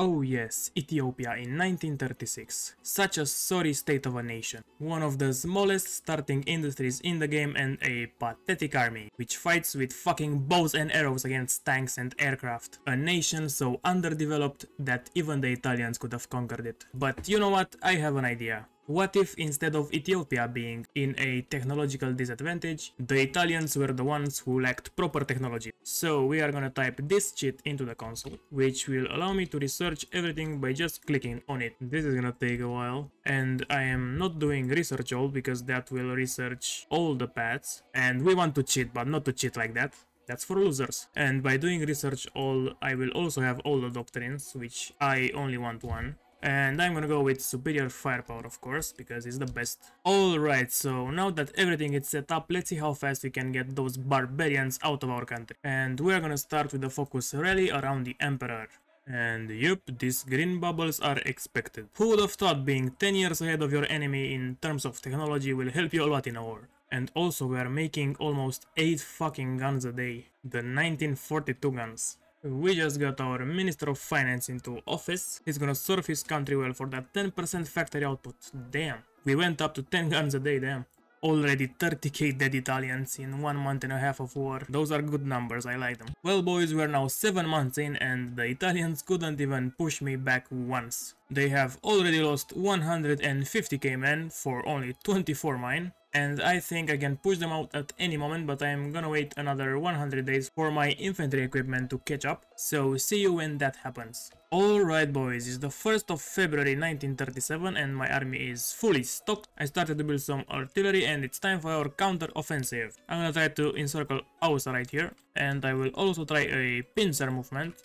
Oh yes, Ethiopia in 1936. Such a sorry state of a nation. One of the smallest starting industries in the game and a pathetic army, which fights with fucking bows and arrows against tanks and aircraft. A nation so underdeveloped that even the Italians could have conquered it. But you know what? I have an idea. What if instead of Ethiopia being in a technological disadvantage, the Italians were the ones who lacked proper technology? So we are gonna type this cheat into the console, which will allow me to research everything by just clicking on it. This is gonna take a while, and I am not doing research all because that will research all the paths, and we want to cheat, but not to cheat like that. That's for losers. And by doing research all, I will also have all the doctrines, which I only want one. And I'm gonna go with superior firepower, of course, because it's the best. Alright, so now that everything is set up, let's see how fast we can get those barbarians out of our country. And we're gonna start with the focus rally around the Emperor. And yup, these green bubbles are expected. Who would have thought being 10 years ahead of your enemy in terms of technology will help you a lot in a war? And also we are making almost 8 fucking guns a day. The 1942 guns. We just got our Minister of Finance into office. He's gonna serve his country well for that 10% factory output. Damn. We went up to 10 guns a day, damn. Already 30k dead Italians in 1 month and a half of war. Those are good numbers, I like them. Well boys, we're now 7 months in and the Italians couldn't even push me back once. They have already lost 150k men for only 24 mine. And I think I can push them out at any moment, but I'm gonna wait another 100 days for my infantry equipment to catch up, so see you when that happens. Alright boys, it's the 1st of February 1937 and my army is fully stocked. I started to build some artillery and it's time for our counter-offensive. I'm gonna try to encircle Ausa right here, and I will also try a pincer movement,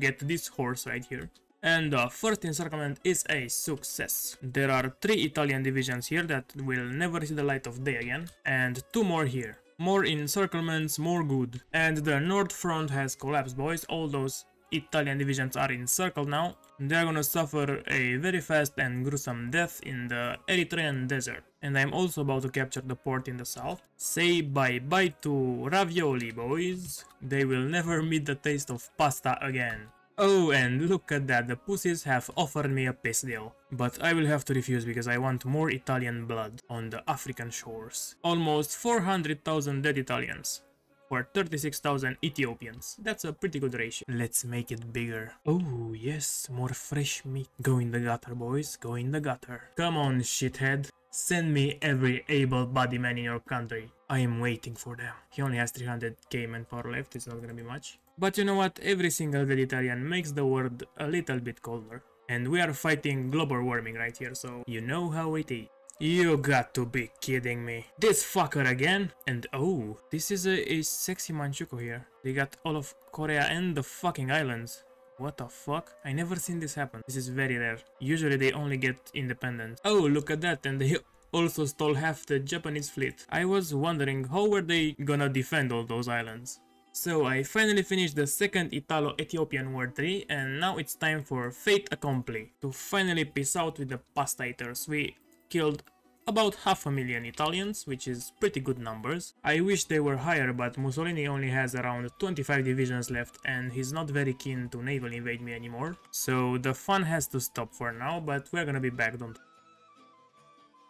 get this horse right here. And the first encirclement is a success. There are 3 Italian divisions here that will never see the light of day again, and 2 more here. More encirclements, more good. And the north front has collapsed, boys. All those Italian divisions are encircled now. They're gonna suffer a very fast and gruesome death in the Eritrean desert. And I'm also about to capture the port in the south. Say bye-bye to ravioli, boys. They will never meet the taste of pasta again. Oh, and look at that, the pussies have offered me a peace deal. But I will have to refuse because I want more Italian blood on the African shores. Almost 400,000 dead Italians for 36,000 Ethiopians. That's a pretty good ratio. Let's make it bigger. Oh yes, more fresh meat. Go in the gutter, boys, go in the gutter. Come on, shithead. Send me every able-bodied man in your country. I am waiting for them. He only has 300k manpower left, it's not gonna be much. But you know what, every single vegetarian makes the world a little bit colder. And we are fighting global warming right here, so you know how it is. You got to be kidding me. This fucker again? And oh, this is a sexy Manchukuo here. They got all of Korea and the fucking islands. What the fuck? I never seen this happen. This is very rare. Usually they only get independent. Oh, look at that, and they also stole half the Japanese fleet. I was wondering how were they gonna defend all those islands. So I finally finished the second Italo-Ethiopian War 3 and now it's time for fait accompli. To finally peace out with the pasta eaters. We killed about 500,000 Italians, which is pretty good numbers. I wish they were higher, but Mussolini only has around 25 divisions left and he's not very keen to naval invade me anymore. So the fun has to stop for now, but we're gonna be back, don't.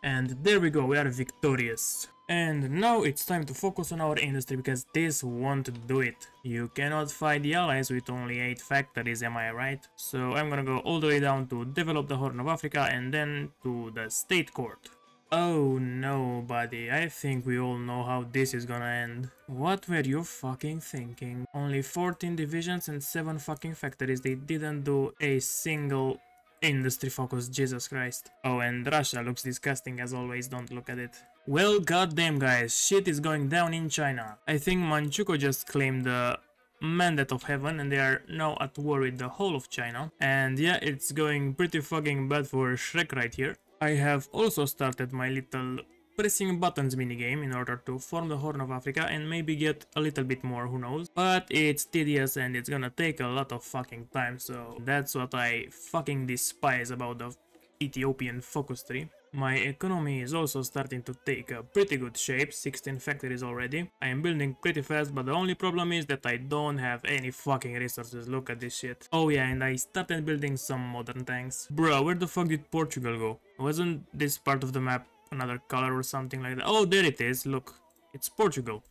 And there we go, we are victorious. And now it's time to focus on our industry because this won't do it. You cannot fight the allies with only 8 factories, am I right? So I'm gonna go all the way down to develop the Horn of Africa and then to the State Court. Oh no, buddy, I think we all know how this is gonna end. What were you fucking thinking? Only 14 divisions and 7 fucking factories, they didn't do a single industry focus, Jesus Christ. Oh, and Russia looks disgusting as always, don't look at it. Well, goddamn guys, shit is going down in China. I think Manchukuo just claimed the mandate of heaven and they are now at war with the whole of China. And yeah, it's going pretty fucking bad for Shrek right here. I have also started my little pressing buttons minigame in order to form the Horn of Africa and maybe get a little bit more, who knows. But it's tedious and it's gonna take a lot of fucking time, so that's what I fucking despise about the Ethiopian focus tree. My economy is also starting to take a pretty good shape, 16 factories already. I am building pretty fast, but the only problem is that I don't have any fucking resources, look at this shit. Oh yeah, and I started building some modern tanks. Bruh, where the fuck did Portugal go? Wasn't this part of the map another color or something like that? Oh, there it is, look. It's Portugal.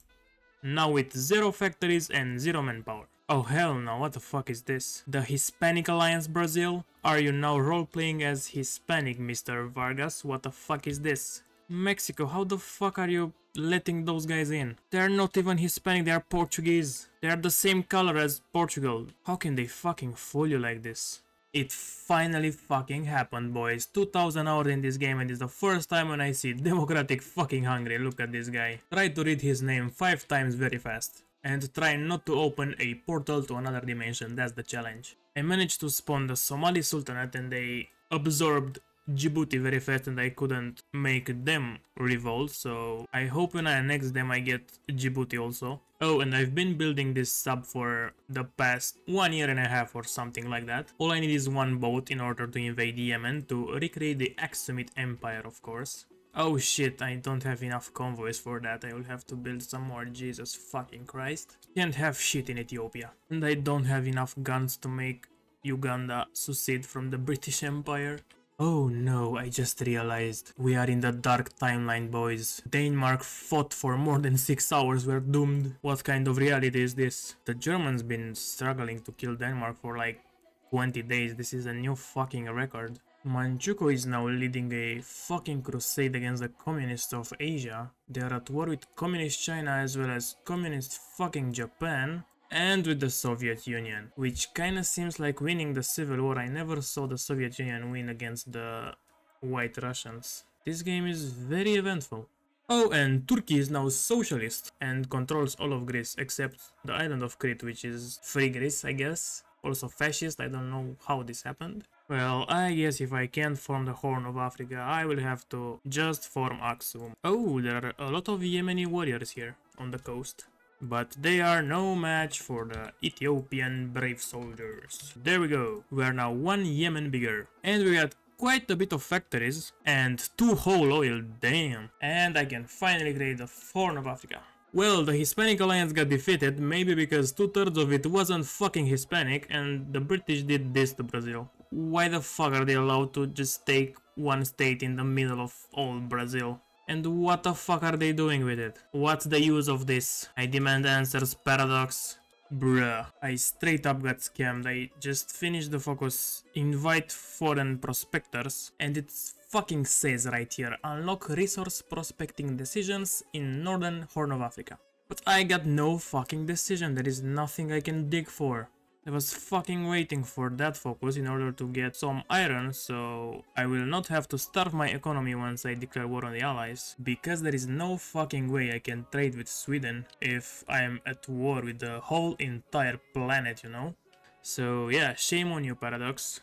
Now with 0 factories and 0 manpower. Oh hell no, what the fuck is this? The Hispanic Alliance Brazil? Are you now role-playing as Hispanic, Mr. Vargas? What the fuck is this? Mexico, how the fuck are you letting those guys in? They're not even Hispanic, they are Portuguese. They are the same color as Portugal. How can they fucking fool you like this? It finally fucking happened, boys. 2000 hours in this game and it's the first time when I see Democratic fucking Hungary. Look at this guy. Try to read his name 5 times very fast. And try not to open a portal to another dimension, that's the challenge. I managed to spawn the Somali Sultanate and they absorbed Djibouti very fast and I couldn't make them revolt, so I hope when I annex them I get Djibouti also. Oh, and I've been building this sub for the past 1.5 years or something like that. All I need is one boat in order to invade Yemen to recreate the Aksumite Empire, of course. Oh shit, I don't have enough convoys for that, I will have to build some more, Jesus fucking Christ. Can't have shit in Ethiopia. And I don't have enough guns to make Uganda secede from the British Empire. Oh no, I just realized we are in the dark timeline, boys. Denmark fought for more than 6 hours, we're doomed. What kind of reality is this? The Germans been struggling to kill Denmark for like 20 days, this is a new fucking record. Manchukuo is now leading a fucking crusade against the communists of Asia. They are at war with communist China as well as communist fucking Japan and with the Soviet Union, which kinda seems like winning the civil war. I never saw the Soviet Union win against the White Russians. This game is very eventful. Oh, and Turkey is now socialist and controls all of Greece except the island of Crete, which is free Greece, I guess. Also fascist, I don't know how this happened. Well, I guess if I can't form the Horn of Africa, I will have to just form Aksum. Oh, there are a lot of Yemeni warriors here on the coast. But they are no match for the Ethiopian brave soldiers. There we go, we are now 1 Yemen bigger. And we got quite a bit of factories and 2 whole oil, damn. And I can finally create the Horn of Africa. Well, the Hispanic Alliance got defeated, maybe because 2/3 of it wasn't fucking Hispanic and the British did this to Brazil. Why the fuck are they allowed to just take one state in the middle of all Brazil? And what the fuck are they doing with it? What's the use of this? I demand answers, Paradox. Bruh, I straight up got scammed. I just finished the focus, invite foreign prospectors, and it fucking says right here, unlock resource prospecting decisions in Northern Horn of Africa. But I got no fucking decision, there is nothing I can dig for. I was fucking waiting for that focus in order to get some iron, so I will not have to starve my economy once I declare war on the allies, because there is no fucking way I can trade with Sweden if I am at war with the whole entire planet, you know? So yeah, shame on you, Paradox,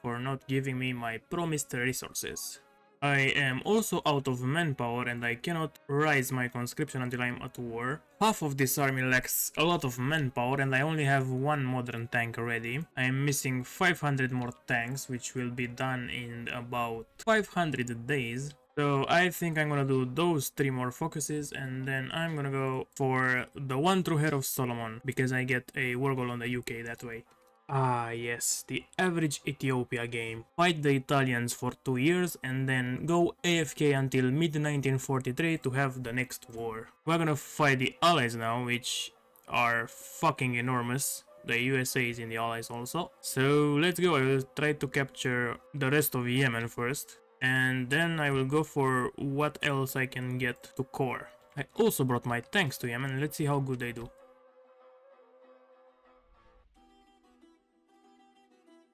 for not giving me my promised resources. I am also out of manpower and I cannot rise my conscription until I'm at war. Half of this army lacks a lot of manpower and I only have 1 modern tank ready. I am missing 500 more tanks, which will be done in about 500 days. So I think I'm gonna do those 3 more focuses and then I'm gonna go for the one true heir of Solomon, because I get a war goal on the UK that way. Ah yes, the average Ethiopia game. Fight the Italians for 2 years and then go AFK until mid-1943 to have the next war. We're gonna fight the allies now, which are fucking enormous. The USA is in the allies also. So let's go, I will try to capture the rest of Yemen first. And then I will go for what else I can get to core. I also brought my tanks to Yemen, let's see how good they do.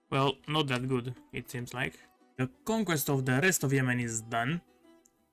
Well, not that good, it seems like. The conquest of the rest of Yemen is done.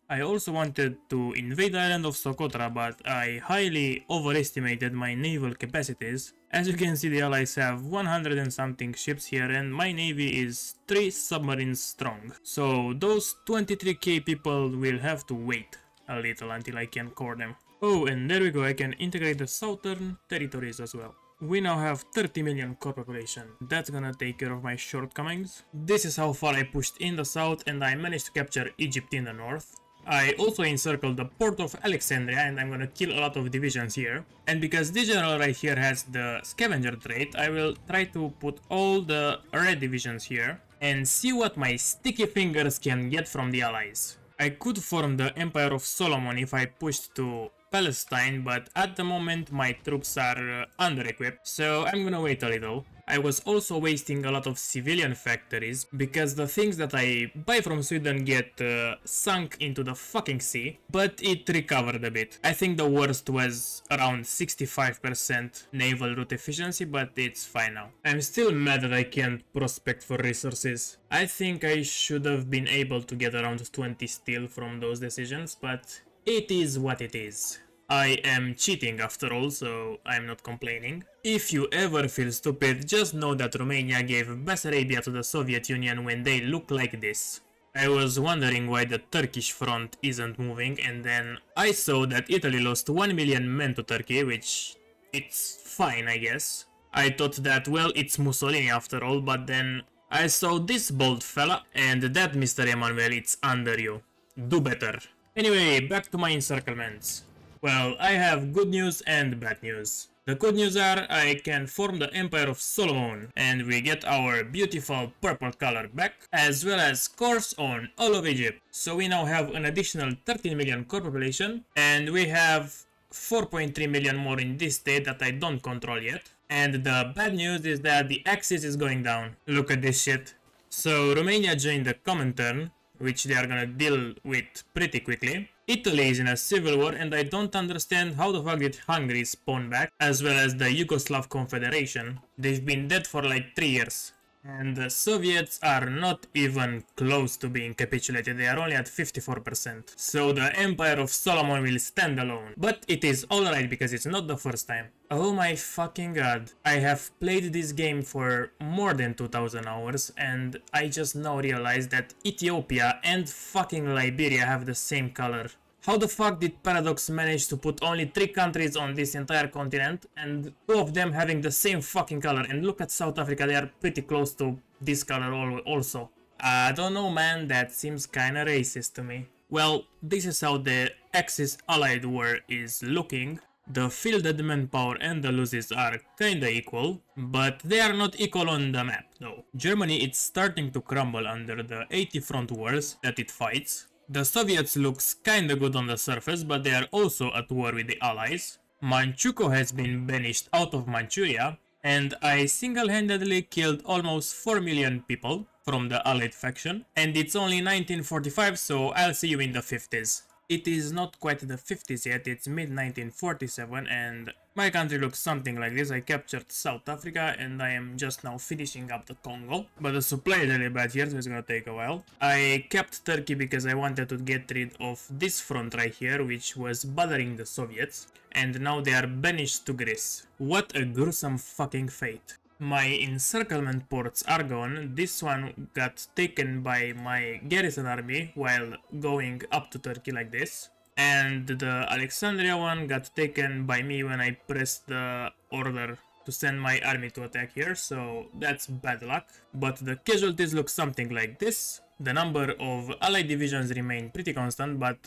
I also wanted to invade the island of Socotra, but I highly overestimated my naval capacities. As you can see, the allies have 100 and something ships here and my navy is 3 submarines strong. So those 23k people will have to wait a little until I can core them. Oh, and there we go, I can integrate the southern territories as well. We now have 30 million core population. That's gonna take care of my shortcomings. This is how far I pushed in the south, and I managed to capture Egypt in the north. I also encircled the port of Alexandria, and I'm gonna kill a lot of divisions here. And because this general right here has the scavenger trait, I will try to put all the red divisions here and see what my sticky fingers can get from the allies. I could form the Empire of Solomon if I pushed to Palestine, but at the moment my troops are under-equipped, so I'm gonna wait a little. I was also wasting a lot of civilian factories, because the things that I buy from Sweden get sunk into the fucking sea, but it recovered a bit. I think the worst was around 65% naval route efficiency, but it's fine now. I'm still mad that I can't prospect for resources. I think I should have been able to get around 20 steel from those decisions, but it is what it is. I am cheating after all, so I'm not complaining. If you ever feel stupid, just know that Romania gave Bessarabia to the Soviet Union when they look like this. I was wondering why the Turkish front isn't moving, and then I saw that Italy lost 1 million men to Turkey, which it's fine, I guess. I thought that, well, it's Mussolini after all, but then I saw this bold fella, and that, Mr. Emanuel, it's under you. Do better. Anyway, back to my encirclements. Well, I have good news and bad news. The good news are I can form the Empire of Solomon, and we get our beautiful purple color back, as well as cores on all of Egypt. So we now have an additional 13 million core population, and we have 4.3 million more in this state that I don't control yet. And the bad news is that the Axis is going down. Look at this shit. So Romania joined the Comintern, which they are gonna deal with pretty quickly. Italy is in a civil war, and I don't understand how the fuck did Hungary spawn back, as well as the Yugoslav Confederation. They've been dead for like 3 years. And the Soviets are not even close to being capitulated, they are only at 54%. So the Empire of Solomon will stand alone. But it is alright because it's not the first time. Oh my fucking god. I have played this game for more than 2000 hours, and I just now realized that Ethiopia and fucking Liberia have the same color. How the fuck did Paradox manage to put only 3 countries on this entire continent, and 2 of them having the same fucking color? And look at South Africa, they are pretty close to this color also. I don't know, man, that seems kinda racist to me. Well, this is how the Axis Allied War is looking. The fielded manpower and the losses are kinda equal, but they are not equal on the map, though. Germany is starting to crumble under the 80 front wars that it fights. The Soviets looks kinda good on the surface, but they are also at war with the Allies. Manchukuo has been banished out of Manchuria, and I single-handedly killed almost 4 million people from the Allied faction, and it's only 1945, so I'll see you in the 50s. It is not quite the 50s yet, it's mid-1947, and my country looks something like this. I captured South Africa, and I am just now finishing up the Congo. But the supply is really bad here, so it's gonna take a while. I kept Turkey because I wanted to get rid of this front right here, which was bothering the Soviets, and now they are banished to Greece. What a gruesome fucking fate. My encirclement ports are gone. This one got taken by my garrison army while going up to Turkey like this. And the Alexandria one got taken by me when I pressed the order to send my army to attack here, so that's bad luck. But the casualties look something like this. The number of allied divisions remained pretty constant, but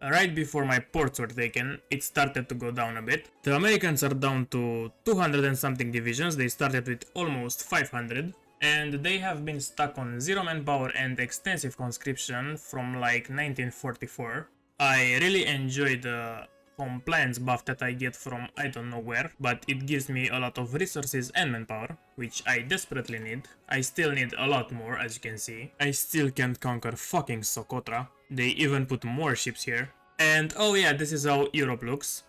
right before my ports were taken, it started to go down a bit. The Americans are down to 200 and something divisions. They started with almost 500. And they have been stuck on 0 manpower and extensive conscription from like 1944. I really enjoy the compliance buff that I get from I don't know where, but it gives me a lot of resources and manpower, which I desperately need. I still need a lot more, as you can see. I still can't conquer fucking Socotra. They even put more ships here. And oh yeah, this is how Europe looks.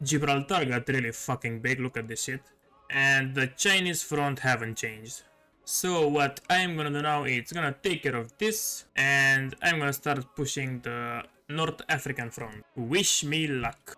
Gibraltar got really fucking big, look at this shit. And the Chinese front haven't changed. So what I'm gonna do now is gonna take care of this, and I'm gonna start pushing the North African front. Wish me luck.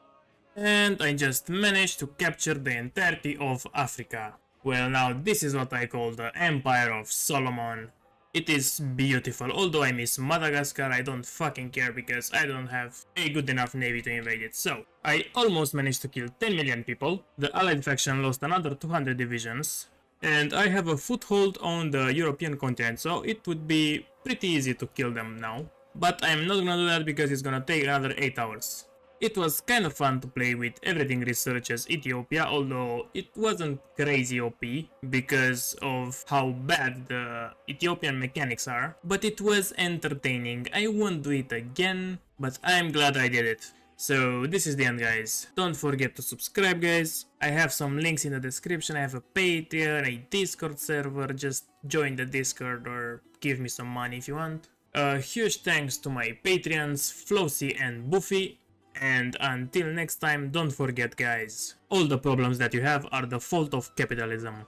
And I just managed to capture the entirety of Africa. Well, now this is what I call the Empire of Solomon. It is beautiful. Although I miss Madagascar, I don't fucking care because I don't have a good enough navy to invade it. So, I almost managed to kill 10 million people. The Allied faction lost another 200 divisions. And I have a foothold on the European continent, so it would be pretty easy to kill them now. But I'm not gonna do that because it's gonna take another 8 hours. It was kind of fun to play with everything research as Ethiopia, although it wasn't crazy OP because of how bad the Ethiopian mechanics are. But it was entertaining. I won't do it again, but I'm glad I did it. So this is the end, guys. Don't forget to subscribe, guys. I have some links in the description. I have a Patreon, a Discord server. Just join the Discord or give me some money if you want. A huge thanks to my Patreons, Flossy and Buffy. And until next time, don't forget, guys, all the problems that you have are the fault of capitalism.